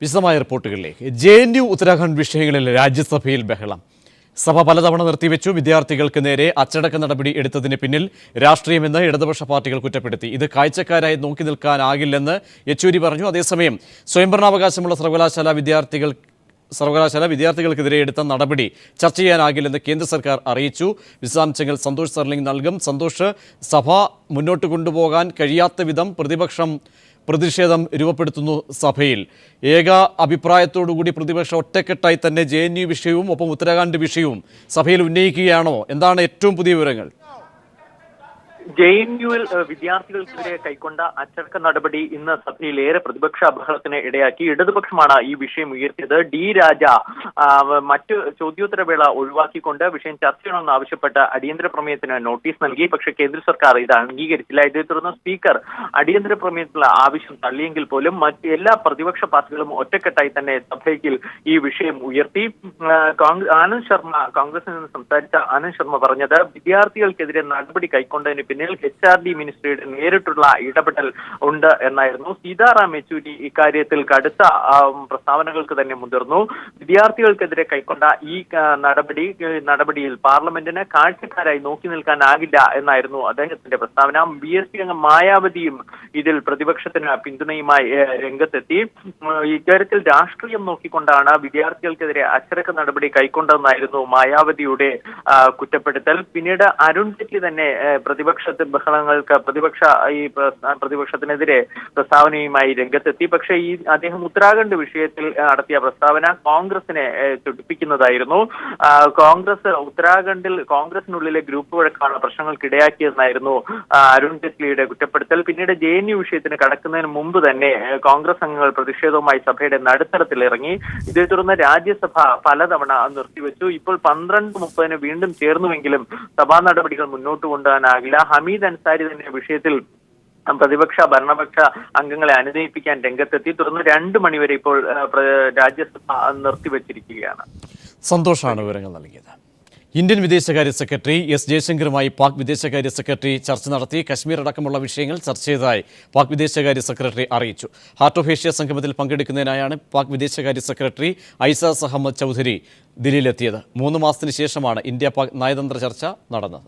വിശദമായ റിപ്പോർട്ടുകളിലേക്ക്. JNU ഉത്തരാഖണ്ഡ് വിഷയങ്ങളിൽ രാജ്യസഭയിൽ ബഹളം. സഭ പലതവണ നിർത്തിവെച്ചു. വിദ്യാർത്ഥികൾക്ക് നേരെ അച്ചടക്ക നടപടി എടുത്തതിന് പിന്നിൽ രാഷ്ട്രീയമെന്ന് ഇടതുപക്ഷ പാർട്ടികൾ കുറ്റപ്പെടുത്തി. ഇത് കാഴ്ചക്കാരായി നോക്കി നിൽക്കാനാകില്ലെന്ന് യെച്ചൂരി പറഞ്ഞു. അതേസമയം സ്വയംഭരണാവകാശമുള്ള സർവകലാശാല വിദ്യാർത്ഥികൾക്കെതിരെ എടുത്ത നടപടി ചർച്ച ചെയ്യാനാകില്ലെന്ന് കേന്ദ്ര സർക്കാർ അറിയിച്ചു. വിശദാംശങ്ങൾ സന്തോഷ് സർലിംഗ് നൽകും. സന്തോഷ്, സഭ മുന്നോട്ട് കൊണ്ടുപോകാൻ കഴിയാത്ത വിധം പ്രതിഷേധം രൂപപ്പെടുത്തുന്നു സഭയിൽ. ഏക അഭിപ്രായത്തോടുകൂടി പ്രതിപക്ഷം ഒറ്റക്കെട്ടായി തന്നെ JNU വിഷയവും ഒപ്പം ഉത്തരാഖണ്ഡ് വിഷയവും സഭയിൽ ഉന്നയിക്കുകയാണോ? എന്താണ് ഏറ്റവും പുതിയ വിവരങ്ങൾ? JNUവിൽ വിദ്യാർത്ഥികൾക്കെതിരെ കൈക്കൊണ്ട അച്ചടക്ക നടപടി ഇന്ന് സഭയിൽ ഏറെ പ്രതിപക്ഷ ബഹളത്തിന് ഇടയാക്കി. ഇടതുപക്ഷമാണ് ഈ വിഷയം ഉയർത്തിയത്. D. രാജ മറ്റ് ചോദ്യോത്തരവേള ഒഴിവാക്കിക്കൊണ്ട് വിഷയം ചർച്ച ചെയ്യണമെന്ന് ആവശ്യപ്പെട്ട് അടിയന്തര പ്രമേയത്തിന് നോട്ടീസ് നൽകി. പക്ഷേ കേന്ദ്ര സർക്കാർ ഇത് അംഗീകരിച്ചില്ല. ഇതേ തുടർന്ന് സ്പീക്കർ അടിയന്തര പ്രമേയത്തിലുള്ള ആവശ്യം തള്ളിയെങ്കിൽ പോലും മറ്റ് എല്ലാ പ്രതിപക്ഷ പാർട്ടികളും ഒറ്റക്കെട്ടായി തന്നെ സഭയിൽ ഈ വിഷയം ഉയർത്തി. ആനന്ദ് ശർമ്മ, കോൺഗ്രസിൽ നിന്ന് സംസാരിച്ച ആനന്ദ് ശർമ്മ പറഞ്ഞത്, വിദ്യാർത്ഥികൾക്കെതിരെ നടപടി കൈക്കൊണ്ടതിന് പിന്നിൽ HRD മിനിസ്ട്രിയുടെ നേരിട്ടുള്ള ഇടപെടൽ ഉണ്ട് എന്നായിരുന്നു. സീതാറാം യെച്ചൂരി ഇക്കാര്യത്തിൽ കടുത്ത പ്രസ്താവനകൾക്ക് തന്നെ മുതിർന്നു. വിദ്യാർത്ഥികൾക്കെതിരെ കൈക്കൊണ്ട ഈ നടപടിയിൽ പാർലമെന്റിന് കാഴ്ചക്കാരായി നോക്കി നിൽക്കാനാകില്ല എന്നായിരുന്നു അദ്ദേഹത്തിന്റെ പ്രസ്താവന. BSP അംഗം മായാവതിയും ഇതിൽ പ്രതിപക്ഷത്തിന് പിന്തുണയുമായി രംഗത്തെത്തി. ഇക്കാര്യത്തിൽ രാഷ്ട്രീയം നോക്കിക്കൊണ്ടാണ് വിദ്യാർത്ഥികൾക്കെതിരെ അച്ചടക്ക നടപടി കൈക്കൊണ്ടതെന്നായിരുന്നു മായാവതിയുടെ കുറ്റപ്പെടുത്തൽ. പിന്നീട് അരുൺ ജെയ്റ്റ്ലി തന്നെ പ്രതിപക്ഷത്തിനെതിരെ പ്രസ്താവനയുമായി രംഗത്തെത്തി. പക്ഷേ അദ്ദേഹം ഉത്തരാഖണ്ഡ് വിഷയത്തിൽ നടത്തിയ പ്രസ്താവന കോൺഗ്രസിനെ ചൊടിപ്പിക്കുന്നതായിരുന്നു. കോൺഗ്രസ് ഉത്തരാഖണ്ഡിൽ കോൺഗ്രസിനുള്ളിലെ ഗ്രൂപ്പ് വഴക്കാണ് പ്രശ്നങ്ങൾക്കിടയാക്കിയെന്നായിരുന്നു അരുൺ ജെയ്റ്റ്ലിയുടെ കുറ്റപ്പെടുത്തൽ. പിന്നീട് JNU വിഷയത്തിന് കടക്കുന്നതിന് മുമ്പ് തന്നെ കോൺഗ്രസ് അംഗങ്ങൾ പ്രതിഷേധവുമായി സഭയുടെ നടുത്തളത്തിൽ ഇറങ്ങി. ഇതേ തുടർന്ന് രാജ്യസഭ പലതവണ നിർത്തിവെച്ചു. ഇപ്പോൾ 12:30 വീണ്ടും ചേർന്നുവെങ്കിലും സഭാ നടപടികൾ മുന്നോട്ട് കൊണ്ടുപോകാനാകില്ല. ഹമീദ് അൻസാരി തന്നെ വിഷയത്തിൽ ഭരണപക്ഷ അംഗങ്ങളെ അനുനയിപ്പിക്കാൻ രംഗത്തെത്തി. തുടർന്ന് 2 മണിവരെ ഇപ്പോൾ രാജ്യസഭ നിർത്തിവെച്ചിരിക്കുകയാണ്. സന്തോഷാണ് വിവരങ്ങൾ നൽകിയത്. ഇന്ത്യൻ വിദേശകാര്യ സെക്രട്ടറി S. ജയശങ്കറുമായി പാക് വിദേശകാര്യ സെക്രട്ടറി ചർച്ച നടത്തി. കശ്മീർ അടക്കമുള്ള വിഷയങ്ങൾ ചർച്ച ചെയ്തതായി പാക് വിദേശകാര്യ സെക്രട്ടറി അറിയിച്ചു. ഹാർട്ട് ഓഫ് ഏഷ്യ സംഗമത്തിൽ പങ്കെടുക്കുന്നതിനായാണ് പാക് വിദേശകാര്യ സെക്രട്ടറി ഐസാസ് അഹമ്മദ് ചൗധരി ദില്ലിയിലെത്തിയത്. 3 മാസത്തിന് ശേഷമാണ് ഇന്ത്യ പാക് നയതന്ത്ര ചർച്ച നടന്നത്.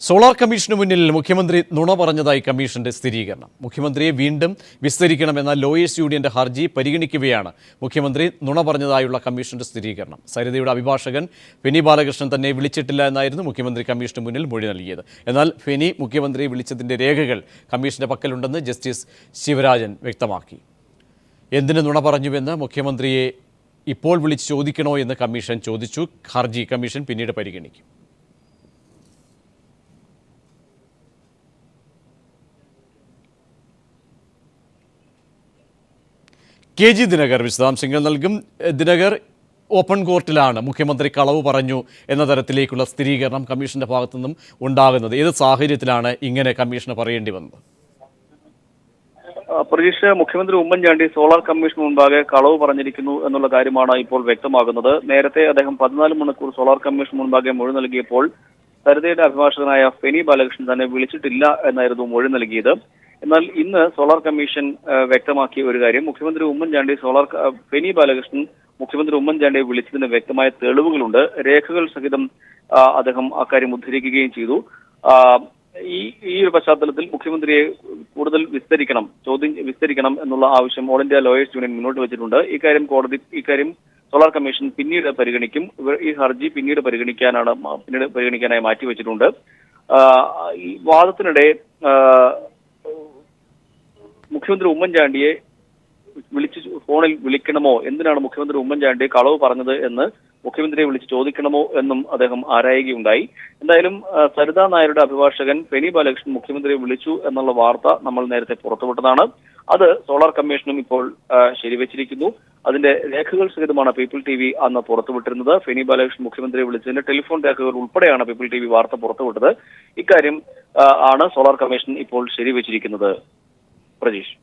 സോളാർ കമ്മീഷന് മുന്നിൽ മുഖ്യമന്ത്രി നുണ പറഞ്ഞതായി കമ്മീഷന്റെ സ്ഥിരീകരണം. മുഖ്യമന്ത്രിയെ വീണ്ടും വിസ്തരിക്കണമെന്ന ലോയേഴ്സ് യൂണിയന്റെ ഹർജി പരിഗണിക്കവെയാണ് മുഖ്യമന്ത്രി നുണ പറഞ്ഞതായുള്ള കമ്മീഷന്റെ സ്ഥിരീകരണം. സരിതയുടെ അഭിഭാഷകൻ ഫെനി ബാലകൃഷ്ണൻ തന്നെ വിളിച്ചിട്ടില്ല എന്നായിരുന്നു മുഖ്യമന്ത്രി കമ്മീഷന് മുന്നിൽ മൊഴി നൽകിയത്. എന്നാൽ ഫെനി മുഖ്യമന്ത്രിയെ വിളിച്ചതിന്റെ രേഖകൾ കമ്മീഷന്റെ പക്കലുണ്ടെന്ന് ജസ്റ്റിസ് ശിവരാജൻ വ്യക്തമാക്കി. എന്തിന് നുണ പറഞ്ഞുവെന്ന് മുഖ്യമന്ത്രിയെ ഇപ്പോൾ വിളിച്ച് ചോദിക്കണോ എന്ന് കമ്മീഷൻ ചോദിച്ചു. ഹർജി കമ്മീഷൻ പിന്നീട് പരിഗണിക്കും. KG ദിനകർ വിശദാംശങ്ങൾ നൽകും. ദിനകർ, ഓപ്പൺ കോർട്ടിലാണ് മുഖ്യമന്ത്രി കളവ് പറഞ്ഞു എന്ന തരത്തിലേക്കുള്ള സ്ഥിരീകരണം കമ്മീഷന്റെ ഭാഗത്തു നിന്നും ഉണ്ടാകുന്നത്. ഏത് സാഹചര്യത്തിലാണ് ഇങ്ങനെ കമ്മീഷന് പറയേണ്ടി വന്നത്? പ്രതീക്ഷ, മുഖ്യമന്ത്രി ഉമ്മൻചാണ്ടി സോളാർ കമ്മീഷൻ മുൻപാകെ കളവ് പറഞ്ഞിരിക്കുന്നു എന്നുള്ള കാര്യമാണ് ഇപ്പോൾ വ്യക്തമാകുന്നത്. നേരത്തെ അദ്ദേഹം 14 മണിക്കൂർ സോളാർ കമ്മീഷൻ മുൻപാകെ മൊഴി നൽകിയപ്പോൾ സരിതയുടെ അഭിഭാഷകനായ ഫെനി ബാലകൃഷ്ണൻ തന്നെ വിളിച്ചിട്ടില്ല എന്നായിരുന്നു മൊഴി നൽകിയത്. എന്നാൽ ഇന്ന് സോളാർ കമ്മീഷൻ വ്യക്തമാക്കിയ ഒരു കാര്യം, മുഖ്യമന്ത്രി ഉമ്മൻചാണ്ടി ഫെനി ബാലകൃഷ്ണൻ മുഖ്യമന്ത്രി ഉമ്മൻചാണ്ടിയെ വിളിച്ചതിന് വ്യക്തമായ തെളിവുകളുണ്ട്. രേഖകൾ സഹിതം അദ്ദേഹം അക്കാര്യം ഉദ്ധരിക്കുകയും ചെയ്തു. ഈ ഒരു പശ്ചാത്തലത്തിൽ മുഖ്യമന്ത്രിയെ കൂടുതൽ വിസ്തരിക്കണം എന്നുള്ള ആവശ്യം ഓൾ ഇന്ത്യ ലോയേഴ്സ് യൂണിയൻ മുന്നോട്ട് വെച്ചിട്ടുണ്ട്. ഇക്കാര്യം സോളാർ കമ്മീഷൻ പിന്നീട് പരിഗണിക്കും. ഈ ഹർജി പിന്നീട് പരിഗണിക്കാനായി മാറ്റിവെച്ചിട്ടുണ്ട്. ഈ വാദത്തിനിടെ മുഖ്യമന്ത്രി ഉമ്മൻചാണ്ടിയെ ഫോണിൽ വിളിക്കണമോ, എന്തിനാണ് മുഖ്യമന്ത്രി ഉമ്മൻചാണ്ടി കളവ് പറഞ്ഞത് എന്ന് മുഖ്യമന്ത്രിയെ വിളിച്ച് ചോദിക്കണമോ എന്നും അദ്ദേഹം ആരായുകയുണ്ടായി. എന്തായാലും സരിതാ നായരുടെ അഭിഭാഷകൻ ഫെനി ബാലകൃഷ്ണൻ മുഖ്യമന്ത്രിയെ വിളിച്ചു എന്നുള്ള വാർത്ത നമ്മൾ നേരത്തെ പുറത്തുവിട്ടതാണ്. അത് സോളാർ കമ്മീഷനും ഇപ്പോൾ ശരിവെച്ചിരിക്കുന്നു. അതിന്റെ രേഖകൾ സഹിതമാണ് പീപ്പിൾ TV അന്ന് പുറത്തുവിട്ടിരുന്നത്. ഫെനി ബാലകൃഷ്ണൻ മുഖ്യമന്ത്രിയെ വിളിച്ചതിന്റെ ടെലിഫോൺ രേഖകൾ ഉൾപ്പെടെയാണ് പീപ്പിൾ TV വാർത്ത പുറത്തുവിട്ടത്. ഇക്കാര്യം ആണ് സോളാർ കമ്മീഷൻ ഇപ്പോൾ ശരിവെച്ചിരിക്കുന്നത്. പ്രജീഷ്,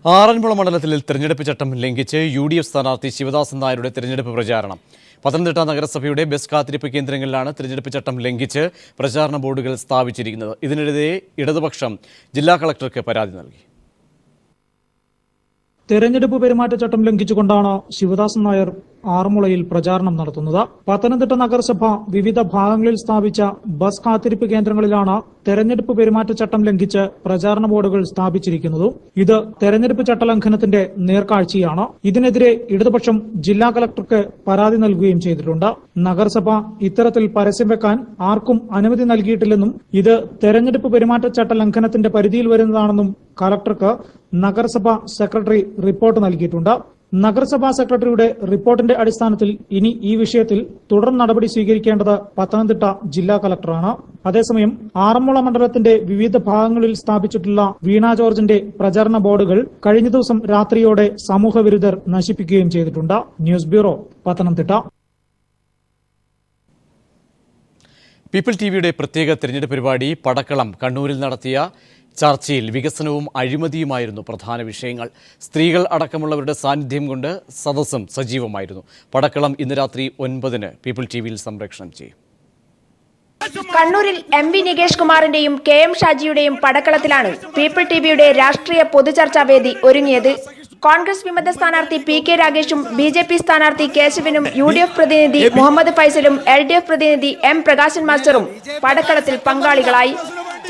ആറന്മുള മണ്ഡലത്തിൽ തെരഞ്ഞെടുപ്പ് ചട്ടം ലംഘിച്ച് UDF സ്ഥാനാർത്ഥി ശിവദാസൻ നായരുടെ തെരഞ്ഞെടുപ്പ് പ്രചാരണം. പത്തനംതിട്ട നഗരസഭയുടെ ബസ് കാത്തിരിപ്പ് കേന്ദ്രങ്ങളിലാണ് തെരഞ്ഞെടുപ്പ് ചട്ടം ലംഘിച്ച് പ്രചാരണ ബോർഡുകൾ സ്ഥാപിച്ചിരിക്കുന്നത്. ഇതിനെതിരെ ഇടതുപക്ഷം ജില്ലാ കളക്ടർക്ക് പരാതി നൽകി. തെരഞ്ഞെടുപ്പ് പെരുമാറ്റച്ചട്ടം ലംഘിച്ചുകൊണ്ടാണ് ശിവദാസൻ നായർ ആറന്മുളയിൽ പ്രചാരണം നടത്തുന്നത്. പത്തനംതിട്ട നഗരസഭ വിവിധ ഭാഗങ്ങളിൽ സ്ഥാപിച്ച ബസ് കാത്തിരിപ്പ് കേന്ദ്രങ്ങളിലാണ് തെരഞ്ഞെടുപ്പ് പെരുമാറ്റച്ചട്ടം ലംഘിച്ച് പ്രചാരണ ബോർഡുകൾ സ്ഥാപിച്ചിരിക്കുന്നതും. ഇത് തെരഞ്ഞെടുപ്പ് ചട്ടലംഘനത്തിന്റെ നേർക്കാഴ്ചയാണ്. ഇതിനെതിരെ ഇടതുപക്ഷം ജില്ലാ കളക്ടർക്ക് പരാതി നൽകുകയും ചെയ്തിട്ടുണ്ട്. നഗരസഭ ഇത്തരത്തിൽ പരസ്യം വെക്കാൻ ആർക്കും അനുമതി നൽകിയിട്ടില്ലെന്നും ഇത് തെരഞ്ഞെടുപ്പ് പെരുമാറ്റച്ചട്ട ലംഘനത്തിന്റെ പരിധിയിൽ വരുന്നതാണെന്നും കളക്ടർക്ക് നഗരസഭ സെക്രട്ടറി റിപ്പോർട്ട് നൽകിയിട്ടുണ്ട്. നഗരസഭാ സെക്രട്ടറിയുടെ റിപ്പോർട്ടിന്റെ അടിസ്ഥാനത്തിൽ ഇനി ഈ വിഷയത്തിൽ തുടർ നടപടി സ്വീകരിക്കേണ്ടത് പത്തനംതിട്ട ജില്ലാ കളക്ടറാണ്. അതേസമയം ആറന്മുള മണ്ഡലത്തിന്റെ വിവിധ ഭാഗങ്ങളിൽ സ്ഥാപിച്ചിട്ടുള്ള വീണ ജോർജിന്റെ പ്രചാരണ ബോർഡുകൾ കഴിഞ്ഞ ദിവസം രാത്രിയോടെ സമൂഹവിരുദ്ധർ നശിപ്പിക്കുകയും ചെയ്തിട്ടുണ്ട്. News bureau, Pathanamthitta. പീപ്പിൾ ടിവിയുടെ പ്രത്യേക തെരഞ്ഞെടുപ്പ് പരിപാടി പടക്കളം കണ്ണൂരിൽ നടത്തിയ ചർച്ചയിൽ വികസനവും അഴിമതിയുമായിരുന്നു പ്രധാന വിഷയങ്ങൾ. സ്ത്രീകൾ അടക്കമുള്ളവരുടെ സാന്നിധ്യം കൊണ്ട് സദസ്സും സജീവമായിരുന്നു. പടക്കളം ഇന്ന് രാത്രി 9-ന് പീപ്പിൾ ടിവിയിൽ സംപ്രേഷണം ചെയ്യും. കണ്ണൂരിൽ MV നികേഷ് കുമാറിന്റെയും KM ഷാജിയുടെയും പടക്കളത്തിലാണ് പീപ്പിൾ ടിവിയുടെ രാഷ്ട്രീയ പൊതുചർച്ചാ വേദി ഒരുങ്ങിയത്. കോൺഗ്രസ് വിമത സ്ഥാനാർത്ഥി PK രാഗേഷും BJP സ്ഥാനാർത്ഥി കേശവനും UDF പ്രതിനിധി മുഹമ്മദ് ഫൈസലും LDF പ്രതിനിധി M പ്രകാശൻ മാസ്റ്ററും പടക്കളത്തിൽ പങ്കാളികളായി.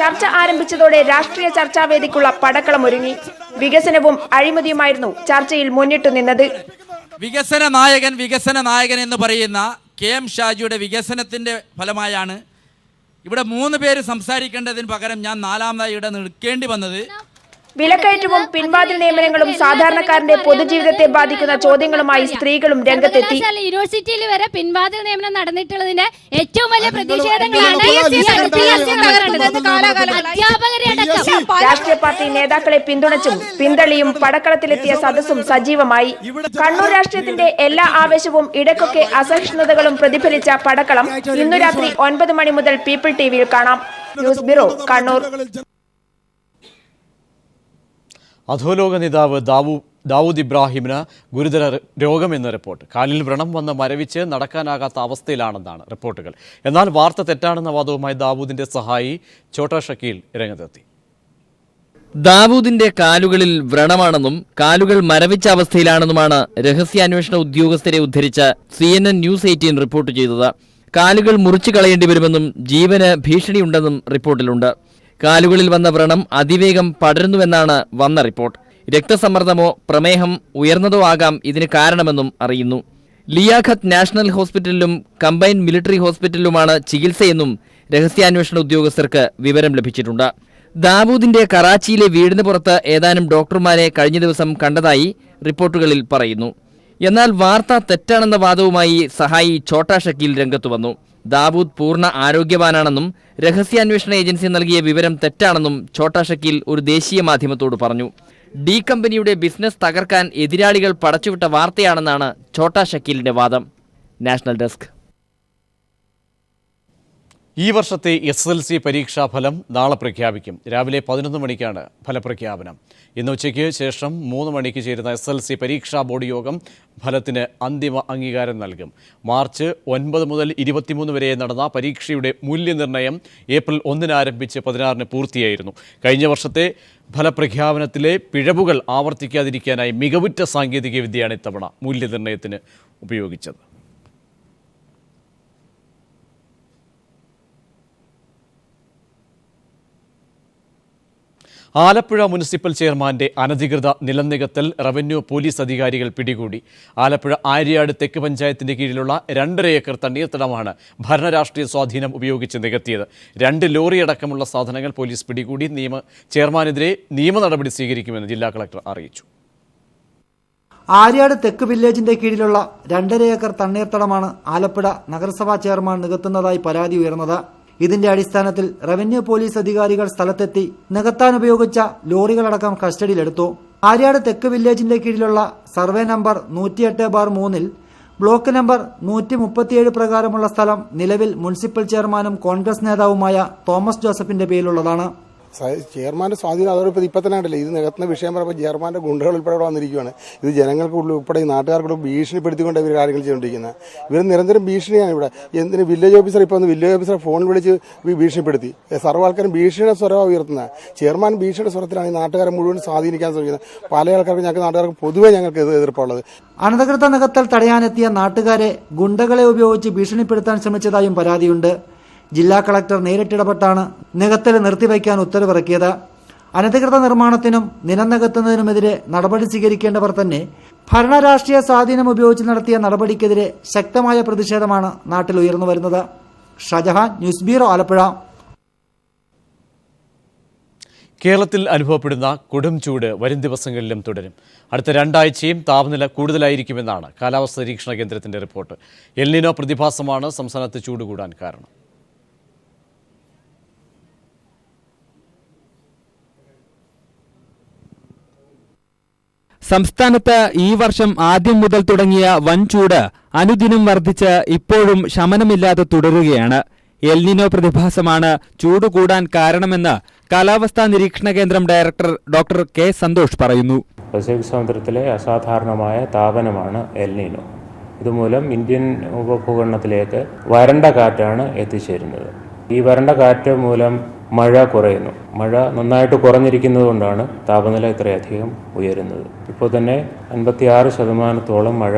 ചർച്ച ആരംഭിച്ചതോടെ രാഷ്ട്രീയ ചർച്ചാവേദിക്കുള്ള പടക്കളം ഒരുങ്ങി. വികസനവും അഴിമതിയുമായിരുന്നു ചർച്ചയിൽ മുന്നിട്ടു നിന്നത്. വികസന നായകൻ എന്ന് പറയുന്ന KM ഷാജിയുടെ വികസനത്തിന്റെ ഫലമായാണ് ഇവിടെ 3 പേര് സംസാരിക്കേണ്ടതിന് പകരം ഞാൻ 4ാമതായി ഇവിടെ നിൽക്കേണ്ടി വന്നത്. വിലക്കയറ്റവും പിൻവാതിൽ നിയമനങ്ങളും സാധാരണക്കാരന്റെ പൊതുജീവിതത്തെ ബാധിക്കുന്ന ചോദ്യങ്ങളുമായി സ്ത്രീകളും രംഗത്തെത്തി. യൂണിവേഴ്സിറ്റിയിൽ വരെ പിൻവാതിൽ നിയമനം നടന്നിട്ടുള്ളതിന്റെ ഏറ്റവും വലിയ പ്രതിഷേധങ്ങളാണ്. രാഷ്ട്രീയ പാർട്ടി നേതാക്കളെ പിന്തുണച്ചും പിന്തള്ളിയും പടക്കളത്തിലെത്തിയ സദസ്സും സജീവമായി. കണ്ണൂർ രാഷ്ട്രീയത്തിന്റെ എല്ലാ ആവേശവും ഇടയ്ക്കൊക്കെ അസഹിഷ്ണുതകളും പ്രതിഫലിച്ച പടക്കളം ഇന്നു രാത്രി 9 മണി മുതൽ പീപ്പിൾ ടിവിയിൽ കാണാം. News bureau, Kannur. അധോലോക നേതാവ് ദാവൂദ് ഇബ്രാഹിമിന് ഗുരുതര രോഗമെന്ന റിപ്പോർട്ട്. കാലിൽ വ്രണം വന്ന് മരവിച്ച് നടക്കാനാകാത്ത അവസ്ഥയിലാണെന്നാണ് റിപ്പോർട്ടുകൾ. എന്നാൽ വാർത്ത തെറ്റാണെന്ന വാദവുമായി ദാവൂദിന്റെ സഹായി ഛോട്ടാ ഷക്കീൽ രംഗത്തെത്തി. ദാവൂദിന്റെ കാലുകളിൽ വ്രണമാണെന്നും കാലുകൾ മരവിച്ച അവസ്ഥയിലാണെന്നുമാണ് രഹസ്യാന്വേഷണ ഉദ്യോഗസ്ഥരെ ഉദ്ധരിച്ച CNN ന്യൂസ് 18 റിപ്പോർട്ട് ചെയ്തത്. കാലുകൾ മുറിച്ചു കളയേണ്ടി വരുമെന്നും ജീവന് ഭീഷണിയുണ്ടെന്നും റിപ്പോർട്ടിലുണ്ട്. കാലുകളിൽ വന്ന വ്രണം അതിവേഗം പടരുന്നുവെന്നാണ് വന്ന റിപ്പോർട്ട്. രക്തസമ്മർദ്ദമോ പ്രമേഹം ഉയർന്നതോ ആകാം ഇതിന് കാരണമെന്നും അറിയുന്നു. ലിയാഖത്ത് നാഷണൽ ഹോസ്പിറ്റലിലും കമ്പൈൻഡ് മിലിറ്ററി ഹോസ്പിറ്റലിലുമാണ് ചികിത്സയെന്നും രഹസ്യാന്വേഷണ ഉദ്യോഗസ്ഥർക്ക് വിവരം ലഭിച്ചിട്ടുണ്ട്. ദാവൂദിന്റെ കറാച്ചിയിലെ വീടിന് പുറത്ത് ഏതാനും ഡോക്ടർമാരെ കഴിഞ്ഞ ദിവസം കണ്ടതായി റിപ്പോർട്ടുകളിൽ പറയുന്നു. എന്നാൽ വാർത്ത തെറ്റാണെന്ന വാദവുമായി സഹായി ഛോട്ടാ ഷക്കീൽ രംഗത്തു വന്നു. ദാവൂദ് പൂർണ്ണ ആരോഗ്യവാനാണെന്നും രഹസ്യാന്വേഷണ ഏജൻസി നൽകിയ വിവരം തെറ്റാണെന്നും ഛോട്ടാ ഷക്കീൽ ഒരു ദേശീയ മാധ്യമത്തോട് പറഞ്ഞു. ഡി കമ്പനിയുടെ ബിസിനസ് തകർക്കാൻ എതിരാളികൾ പടച്ചുവിട്ട വാർത്തയാണെന്നാണ് ഛോട്ടാ ഷക്കീലിന്റെ വാദം. National desk. ഈ വർഷത്തെ SSLC പരീക്ഷാഫലം നാളെ പ്രഖ്യാപിക്കും. രാവിലെ 11 മണിക്കാണ് ഫലപ്രഖ്യാപനം. ഇന്ന് ഉച്ചയ്ക്ക് ശേഷം 3 മണിക്ക് ചേരുന്ന SSLC പരീക്ഷാ ബോർഡ് യോഗം ഫലത്തിന് അന്തിമ അംഗീകാരം നൽകും. മാർച്ച് 9 മുതൽ 23 വരെ നടന്ന പരീക്ഷയുടെ മൂല്യനിർണ്ണയം ഏപ്രിൽ 1-ന് ആരംഭിച്ച് 16-ന് പൂർത്തിയായിരുന്നു. കഴിഞ്ഞ വർഷത്തെ ഫലപ്രഖ്യാപനത്തിലെ പിഴവുകൾ ആവർത്തിക്കാതിരിക്കാനായി മികവുറ്റ സാങ്കേതികവിദ്യയാണ് ഇത്തവണ മൂല്യനിർണ്ണയത്തിന് ഉപയോഗിച്ചത്. ആലപ്പുഴ മുനിസിപ്പൽ ചെയർമാന്റെ അനധികൃത നിലംനികത്തൽ റവന്യൂ പോലീസ് അധികാരികൾ പിടികൂടി. ആലപ്പുഴ ആര്യാട് തെക്ക് പഞ്ചായത്തിന്റെ കീഴിലുള്ള 2.5 ഏക്കർ തണ്ണീർത്തടമാണ് ഭരണരാഷ്ട്രീയ സ്വാധീനം ഉപയോഗിച്ച് നികത്തിയത്. 2 ലോറി അടക്കമുള്ള സാധനങ്ങൾ പോലീസ് പിടികൂടി. ചെയർമാനെതിരെ നിയമ നടപടി സ്വീകരിക്കുമെന്ന് ജില്ലാ കളക്ടർ അറിയിച്ചു. ആര്യാട് തെക്ക് വില്ലേജിന്റെ കീഴിലുള്ള 2.5 ഏക്കർ തണ്ണീർത്തടമാണ് ആലപ്പുഴ നഗരസഭാ ചെയർമാൻ നികത്തുന്നതായി പരാതി ഉയർന്നത്. ഇതിന്റെ അടിസ്ഥാനത്തിൽ റവന്യൂ പോലീസ് അധികാരികൾ സ്ഥലത്തെത്തി നികത്താൻ ഉപയോഗിച്ച ലോറികളടക്കം കസ്റ്റഡിയിലെടുത്തു. ആര്യാട് തെക്ക് വില്ലേജിന്റെ കീഴിലുള്ള സർവേ നമ്പർ 108/3 ബ്ലോക്ക് നമ്പർ 137 പ്രകാരമുള്ള സ്ഥലം നിലവിൽ മുനിസിപ്പൽ ചെയർമാനും കോൺഗ്രസ് നേതാവുമായ തോമസ് ജോസഫിന്റെ പേരിലുള്ളതാണ്. ചെയർമാൻ്റെ സ്വാധീനം അതോടൊപ്പം ഇപ്പം തന്നെ ഉണ്ടല്ലോ ഇത് നികത്തുന്ന വിഷയം പറയുമ്പോൾ ചെയർമാൻ്റെ ഗുണ്ടകൾ ഉൾപ്പെടെ വന്നിരിക്കുകയാണ്. ഇത് ജനങ്ങൾക്ക് ഉൾപ്പെടെ ഈ നാട്ടുകാർക്കൂടെ ഭീഷണിപ്പെടുത്തിക്കൊണ്ട് ഇവർ കാര്യങ്ങൾ ചെയ്തുകൊണ്ടിരിക്കുന്നത്. ഇവർ നിരന്തരം ഭീഷണിയാണ് ഇവിടെ. എന്തിന് വില്ലേജ് ഓഫീസർ ഇപ്പോൾ വന്ന് വില്ലേജ് ഓഫീസറെ ഫോൺ വിളിച്ച് ഭീഷണിപ്പെടുത്തി. സർവ്വ ആൾക്കാരും ഭീഷണിയുടെ സ്വരമാണ് ഉയർത്തുന്നത്. ചെയർമാൻ ഭീഷണിയുടെ സ്വരത്തിലാണ് ഈ നാട്ടുകാരെ മുഴുവൻ സ്വാധീനിക്കാൻ ശ്രമിക്കുന്നത്. പല ആൾക്കാർക്ക് ഞങ്ങൾക്ക് നാട്ടുകാർക്ക് പൊതുവെ ഞങ്ങൾക്ക് എതിർപ്പുള്ളത്. അനധികൃത നികത്തൽ തടയാനെത്തിയ നാട്ടുകാരെ ഗുണ്ടകളെ ഉപയോഗിച്ച് ഭീഷണിപ്പെടുത്താൻ ശ്രമിച്ചതായും പരാതിയുണ്ട്. ജില്ലാ കളക്ടർ നേരിട്ടിടപെട്ടാണ് നികത്തൽ നിർത്തിവയ്ക്കാൻ ഉത്തരവിറക്കിയത്. അനധികൃത നിർമ്മാണത്തിനും നിലം നികത്തുന്നതിനുമെതിരെ നടപടി സ്വീകരിക്കേണ്ടവർ തന്നെ ഭരണരാഷ്ട്രീയ സ്വാധീനം ഉപയോഗിച്ച് നടത്തിയ നടപടിക്കെതിരെ ശക്തമായ പ്രതിഷേധമാണ് നാട്ടിൽ ഉയർന്നു വരുന്നത്. Shajahan, news bureau, Alappuzha. കേരളത്തിൽ അനുഭവപ്പെടുന്ന കൊടും ചൂട് വരും ദിവസങ്ങളിലും തുടരും. അടുത്ത 2 ആഴ്ചയും താപനില കൂടുതലായിരിക്കുമെന്നാണ് കാലാവസ്ഥാ നിരീക്ഷണ കേന്ദ്രത്തിന്റെ റിപ്പോർട്ട്. എൽനിനോ പ്രതിഭാസമാണ് സംസ്ഥാനത്ത് ചൂട് കൂടാൻ കാരണം. സംസ്ഥാനത്ത് ഈ വർഷം ആദ്യം മുതൽ തുടങ്ങിയ വൻ ചൂട് അനുദിനം വർദ്ധിച്ച് ഇപ്പോഴും ശമനമില്ലാതെ തുടരുകയാണ്. എൽനിനോ പ്രതിഭാസമാണ് ചൂട് കൂടാൻ കാരണമെന്ന് കാലാവസ്ഥാ നിരീക്ഷണ കേന്ദ്രം ഡയറക്ടർ ഡോക്ടർ കെ സന്തോഷ് പറയുന്നു. പസഫിക് സമുദ്രത്തിലെ അസാധാരണമായ താപനമാണ് എൽനിനോ. ഇതുമൂലം ഇന്ത്യൻ ഉപഭൂഖണ്ഡത്തിലേക്ക് വരണ്ട കാറ്റാണ് എത്തിച്ചേരുന്നത്. ഈ വരണ്ട കാറ്റ് മൂലം മഴ കുറയുന്നു. മഴ നന്നായിട്ട് കുറഞ്ഞിരിക്കുന്നത് കൊണ്ടാണ് താപനില ഇത്രയധികം ഉയരുന്നത്. ഇപ്പോൾ തന്നെ 56% മഴ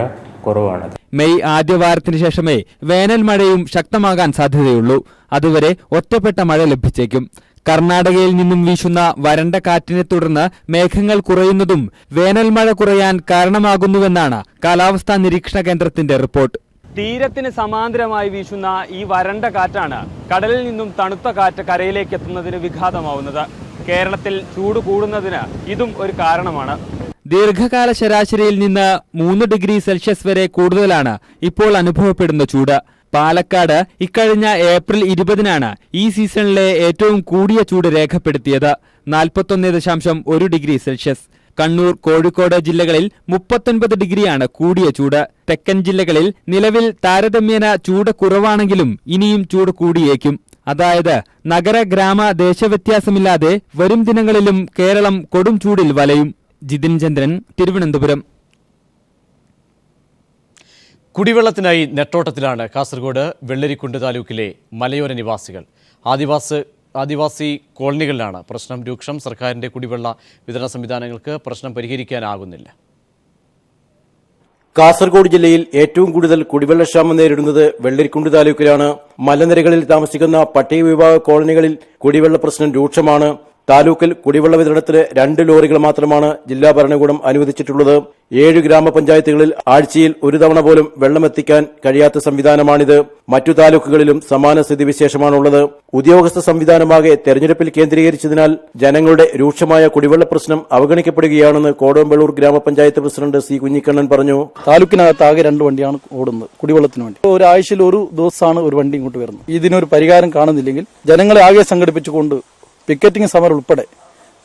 കുറവാണ്. മെയ് ആദ്യവാരത്തിന് ശേഷമേ വേനൽ മഴയും ശക്തമാകാൻ സാധ്യതയുള്ളൂ. അതുവരെ ഒറ്റപ്പെട്ട മഴ ലഭിച്ചേക്കും. കർണാടകയിൽ നിന്നും വീശുന്ന വരണ്ട കാറ്റിനെ തുടർന്ന് മേഘങ്ങൾ കുറയുന്നതും വേനൽ മഴ കുറയാൻ കാരണമാകുന്നുവെന്നാണ് കാലാവസ്ഥാ നിരീക്ഷണ കേന്ദ്രത്തിന്റെ റിപ്പോർട്ട്. തീരത്തിന് സമാന്തരമായി വീശുന്ന ഈ വരണ്ട കാറ്റാണ് കടലിൽ നിന്നും തണുത്ത കാറ്റ് കരയിലേക്ക് എത്തുന്നതിന് വിഘാതമാവുന്നത്. കേരളത്തിൽ ചൂട് കൂടുന്നതിന് ഇതും ഒരു കാരണമാണ്. ദീർഘകാല ശരാശരിയിൽ നിന്ന് 3 ഡിഗ്രി സെൽഷ്യസ് വരെ കൂടുതലാണ് ഇപ്പോൾ അനുഭവപ്പെടുന്ന ചൂട്. പാലക്കാട് ഇക്കഴിഞ്ഞ ഏപ്രിൽ 20-നാണ് ഈ സീസണിലെ ഏറ്റവും കൂടിയ ചൂട് രേഖപ്പെടുത്തിയത്, 41.1 ഡിഗ്രി സെൽഷ്യസ്. കണ്ണൂർ, കോഴിക്കോട് ജില്ലകളിൽ 39 ഡിഗ്രിയാണ് കൂടിയ ചൂട്. തെക്കൻ ജില്ലകളിൽ നിലവിൽ താരതമ്യേന ചൂട് കുറവാണെങ്കിലും ഇനിയും ചൂട് കൂടിയേക്കും. അതായത് നഗര ഗ്രാമ ദേശവ്യത്യാസമില്ലാതെ വരും ദിനങ്ങളിലും കേരളം കൊടും ചൂടിൽ വലയും. ജിതിൻ ചന്ദ്രൻ, തിരുവനന്തപുരം. കുടിവെള്ളത്തിനായി നെട്ടോട്ടത്തിലാണ് കാസർഗോഡ് വെള്ളരിക്കുണ്ട് താലൂക്കിലെ മലയോര നിവാസികൾ. ആദിവാസി കോളനികളിലാണ് പ്രശ്നം രൂക്ഷം. സർക്കാരിൻ്റെ കുടിവെള്ള വിതരണ സംവിധാനങ്ങൾക്ക് പ്രശ്നം പരിഹരിക്കാനാകുന്നില്ല. കാസർഗോഡ് ജില്ലയിൽ ഏറ്റവും കൂടുതൽ കുടിവെള്ളക്ഷാമം നേരിടുന്നത് വെള്ളരിക്കുണ്ട് താലൂക്കിലാണ്. മലനിരകളിൽ താമസിക്കുന്ന പട്ടിക വിഭാഗ കോളനികളിൽ കുടിവെള്ള പ്രശ്നം രൂക്ഷമാണ്. താലൂക്കിൽ കുടിവെള്ള വിതരണത്തിന് 2 ലോറികൾ മാത്രമാണ് ജില്ലാ ഭരണകൂടം അനുവദിച്ചിട്ടുള്ളത്. 7 ഗ്രാമപഞ്ചായത്തുകളിൽ ആഴ്ചയിൽ 1 തവണ പോലും വെള്ളമെത്തിക്കാൻ കഴിയാത്ത സംവിധാനമാണിത്. മറ്റു താലൂക്കുകളിലും സമാന സ്ഥിതിവിശേഷമാണുള്ളത്. ഉദ്യോഗസ്ഥ സംവിധാനമാകെ തെരഞ്ഞെടുപ്പിൽ കേന്ദ്രീകരിച്ചതിനാൽ ജനങ്ങളുടെ രൂക്ഷമായ കുടിവെള്ള പ്രശ്നം അവഗണിക്കപ്പെടുകയാണെന്ന് കോടമ്പള്ളൂർ ഗ്രാമപഞ്ചായത്ത് പ്രസിഡന്റ് സി കുഞ്ഞിക്കണ്ണൻ പറഞ്ഞു. താലൂക്കിനകത്ത് ആകെ 2 വണ്ടിയാണ് ഓടുന്നത് കുടിവെള്ളത്തിന് വേണ്ടി. ഒരാഴ്ചയിൽ 1 ദിവസമാണ് ഒരു വണ്ടി ഇങ്ങോട്ട് വരുന്നത്. ഇതിനൊരു പരിഹാരം കാണുന്നില്ലെങ്കിൽ ജനങ്ങളെ ആകെ സംഘടിപ്പിച്ചുകൊണ്ട് പിക്കറ്റിംഗ് സമരം ഉൾപ്പെടെ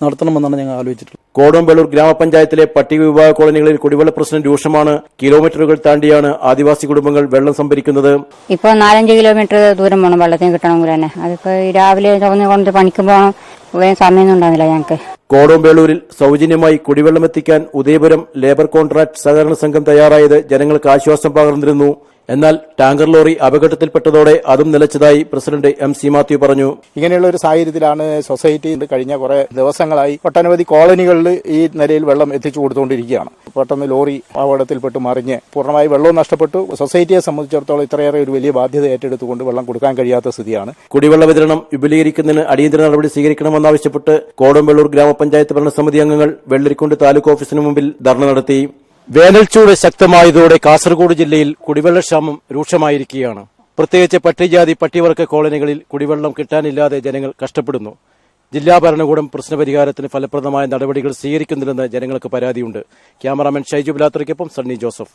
നടത്തണമെന്നാണ് ഞങ്ങൾ ആലോചിച്ചിട്ടുള്ളത്. കോടമ്പള്ളൂർ ഗ്രാമപഞ്ചായത്തിലെ പട്ടിക വിഭാഗ കോളനികളിൽ കുടിവെള്ള പ്രശ്നം രൂക്ഷമാണ്. കിലോമീറ്ററുകൾ താണ്ടിയാണ് ആദിവാസി കുടുംബങ്ങൾ വെള്ളം സംഭരിക്കുന്നത്. ഇപ്പോൾ 4-5 കിലോമീറ്റർ ദൂരം വേണം വെള്ളത്തിന് കിട്ടണമെങ്കിൽ തന്നെ. അതിപ്പോ രാവിലെ കൊണ്ട് പണിക്ക് പോകണം, സമയമൊന്നും ഉണ്ടാവില്ല ഞങ്ങൾക്ക്. കോടമ്പള്ളൂരിൽ സൗജന്യമായി കുടിവെള്ളം എത്തിക്കാൻ ഉദയപുരം ലേബർ കോൺട്രാക്ട് സഹകരണ സംഘം തയ്യാറായത് ജനങ്ങൾക്ക് ആശ്വാസം പകർന്നിരുന്നു. എന്നാൽ ടാങ്കർ ലോറി അപകടത്തിൽപ്പെട്ടതോടെ അതും നിലച്ചതായി പ്രസിഡന്റ് MC മാത്യു പറഞ്ഞു. ഇങ്ങനെയുള്ള ഒരു സാഹചര്യത്തിലാണ് സൊസൈറ്റി കഴിഞ്ഞ കുറെ ദിവസങ്ങളായി ഒട്ടനവധി കോളനികളിൽ ഈ നിലയിൽ വെള്ളം എത്തിച്ചു കൊടുത്തുകൊണ്ടിരിക്കുകയാണ്. പെട്ടെന്ന് ലോറി അപകടത്തിൽപ്പെട്ട് മറിഞ്ഞ് പൂർണ്ണമായി വെള്ളവും നഷ്ടപ്പെട്ടു. സൊസൈറ്റിയെ സംബന്ധിച്ചിടത്തോളം ഇത്രയേറെ ഒരു വലിയ ബാധ്യത ഏറ്റെടുത്തുകൊണ്ട് വെള്ളം കൊടുക്കാൻ കഴിയാത്ത സ്ഥിതിയാണ്. കുടിവെള്ള വിതരണം വിപുലീകരിക്കുന്നതിന് അടിയന്തര നടപടി സ്വീകരിക്കണമെന്നാവശ്യപ്പെട്ട് കോടമ്പള്ളൂർ ഗ്രാമപഞ്ചായത്ത് ഭരണസമിതി അംഗങ്ങൾ വെള്ളരിക്കുണ്ട് താലൂക്ക് ഓഫീസിന് മുമ്പിൽ ധർണ നടത്തി. വേനൽച്ചൂട് ശക്തമായതോടെ കാസർഗോഡ് ജില്ലയിൽ കുടിവെള്ളക്ഷാമം രൂക്ഷമായിരിക്കുകയാണ്. പ്രത്യേകിച്ച് പട്ടികജാതി പട്ടികവർഗ കോളനികളിൽ കുടിവെള്ളം കിട്ടാനില്ലാതെ ജനങ്ങൾ കഷ്ടപ്പെടുന്നു. ജില്ലാ ഭരണകൂടം പ്രശ്നപരിഹാരത്തിന് ഫലപ്രദമായ നടപടികൾ സ്വീകരിക്കുന്നില്ലെന്ന് ജനങ്ങൾക്ക് പരാതിയുണ്ട്. ക്യാമറാമാൻ ഷൈജു ബിലാത്രയ്ക്കൊപ്പം സണ്ണി ജോസഫ്.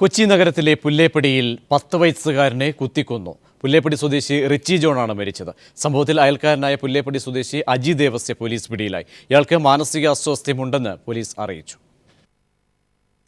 കൊച്ചി നഗരത്തിലെ പുല്ലേപ്പടിയിൽ 10 വയസ്സുകാരനെ കുത്തിക്കൊന്നു. പുല്ലേപ്പടി സ്വദേശി റിച്ചി ജോണാണ് മരിച്ചത്. സംഭവത്തിൽ അയൽക്കാരനായ പുല്ലേപ്പടി സ്വദേശി അജി ദേവസ്യ പോലീസ് പിടിയിലായി. ഇയാൾക്ക് മാനസിക അസ്വാസ്ഥ്യമുണ്ടെന്ന് പോലീസ് അറിയിച്ചു.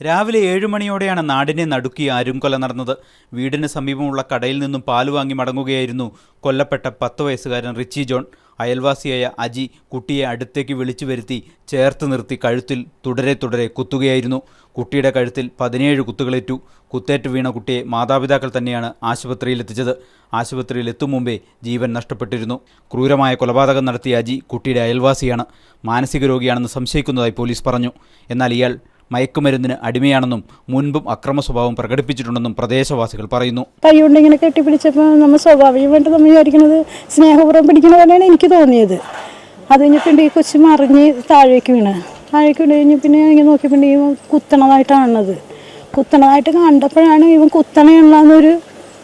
രാവിലെ 7 മണിയോടെയാണ് നാടിനെ നടുക്കി അരുംകൊല നടന്നത്. വീടിന് സമീപമുള്ള കടയിൽ നിന്നും പാല് വാങ്ങി മടങ്ങുകയായിരുന്നു കൊല്ലപ്പെട്ട 10 വയസ്സുകാരൻ റിച്ചി ജോൺ. അയൽവാസിയായ അജി കുട്ടിയെ അടുത്തേക്ക് വിളിച്ചു വരുത്തി ചേർത്ത് നിർത്തി കഴുത്തിൽ തുടരെ കുത്തുകയായിരുന്നു. കുട്ടിയുടെ കഴുത്തിൽ 17 കുത്തുകളേറ്റു. കുത്തേറ്റ് വീണ കുട്ടിയെ മാതാപിതാക്കൾ തന്നെയാണ് ആശുപത്രിയിലെത്തിച്ചത്. ആശുപത്രിയിൽ എത്തും മുമ്പേ ജീവൻ നഷ്ടപ്പെട്ടിരുന്നു. ക്രൂരമായ കൊലപാതകം നടത്തിയ അജി കുട്ടിയുടെ അയൽവാസിയാണ്. മാനസിക രോഗിയാണെന്ന് സംശയിക്കുന്നതായി പോലീസ് പറഞ്ഞു. എന്നാൽ ഇയാൾ മയക്കുമരുന്നിന് അടിമയാണെന്നും മുൻപും അക്രമ സ്വഭാവം പ്രകടിപ്പിച്ചിട്ടുണ്ടെന്നും പ്രദേശവാസികൾ പറയുന്നു. കൈകൊണ്ട് ഇങ്ങനെ കെട്ടിപ്പിടിച്ചപ്പോൾ നമ്മൾ സ്വാഭാവികമായിട്ട് നമ്മൾ വിചാരിക്കുന്നത് സ്നേഹപൂർവ്വം പിടിക്കണ പോലെയാണ് എനിക്ക് തോന്നിയത്. അത് കഴിഞ്ഞിട്ട് ഈ കൊച്ചു മറിഞ്ഞ് താഴേക്ക് വീണ് കഴിഞ്ഞ് പിന്നെ ഇങ്ങനെ നോക്കിയപ്പോൾ ഇവൻ കുത്തണതായിട്ടാണ് കാണുന്നത്. കുത്തണതായിട്ട് കണ്ടപ്പോഴാണ് ഇവൻ കുത്തണയുള്ളതെന്നൊരു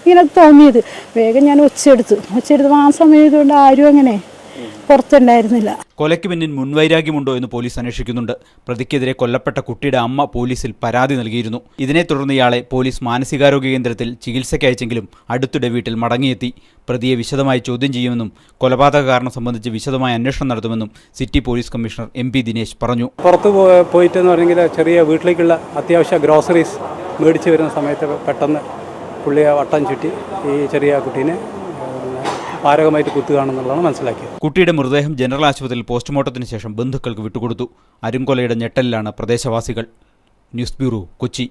ഇങ്ങനെ തോന്നിയത്. വേഗം ഞാൻ ഒച്ചെടുത്തു ആ സമയം ഇതുകൊണ്ട് ആരും അങ്ങനെ പുറത്തുണ്ടായിരുന്നില്ല. കൊലയ്ക്ക് പിന്നിൽ മുൻവൈരാഗ്യമുണ്ടോ എന്ന് പോലീസ് അന്വേഷിക്കുന്നുണ്ട്. പ്രതിക്കെതിരെ കൊല്ലപ്പെട്ട കുട്ടിയുടെ അമ്മ പോലീസിൽ പരാതി നൽകിയിരുന്നു. ഇതിനെ തുടർന്ന് ഇയാളെ പോലീസ് മാനസികാരോഗ്യ കേന്ദ്രത്തിൽ ചികിത്സയ്ക്ക് അയച്ചെങ്കിലും അടുത്തിടെ വീട്ടിൽ മടങ്ങിയെത്തി. പ്രതിയെ വിശദമായി ചോദ്യം ചെയ്യുമെന്നും കൊലപാതക കാരണം സംബന്ധിച്ച് വിശദമായ അന്വേഷണം നടത്തുമെന്നും city police commissioner MP Dinesh പറഞ്ഞു. പുറത്ത് പോയിട്ടെന്ന് പറഞ്ഞെങ്കിൽ ചെറിയ വീട്ടിലേക്കുള്ള അത്യാവശ്യ ഗ്രോസറീസ് മേടിച്ച് വരുന്ന സമയത്ത് പെട്ടെന്ന് പുള്ളിയെ വട്ടം ചുറ്റി ഈ ചെറിയ കുട്ടീനെ മാരകമായിട്ട് കുത്തുകയാണെന്നുള്ളതാണ് മനസ്സിലാക്കിയത്. കുട്ടിയുടെ മൃതദേഹം ജനറൽ ആശുപത്രിയിൽ പോസ്റ്റ്മോർട്ടത്തിന് ശേഷം ബന്ധുക്കൾക്ക് വിട്ടുകൊടുത്തു. അരുംകൊലയുടെ ഞെട്ടലിലാണ് പ്രദേശവാസികൾ. News bureau, Kochi.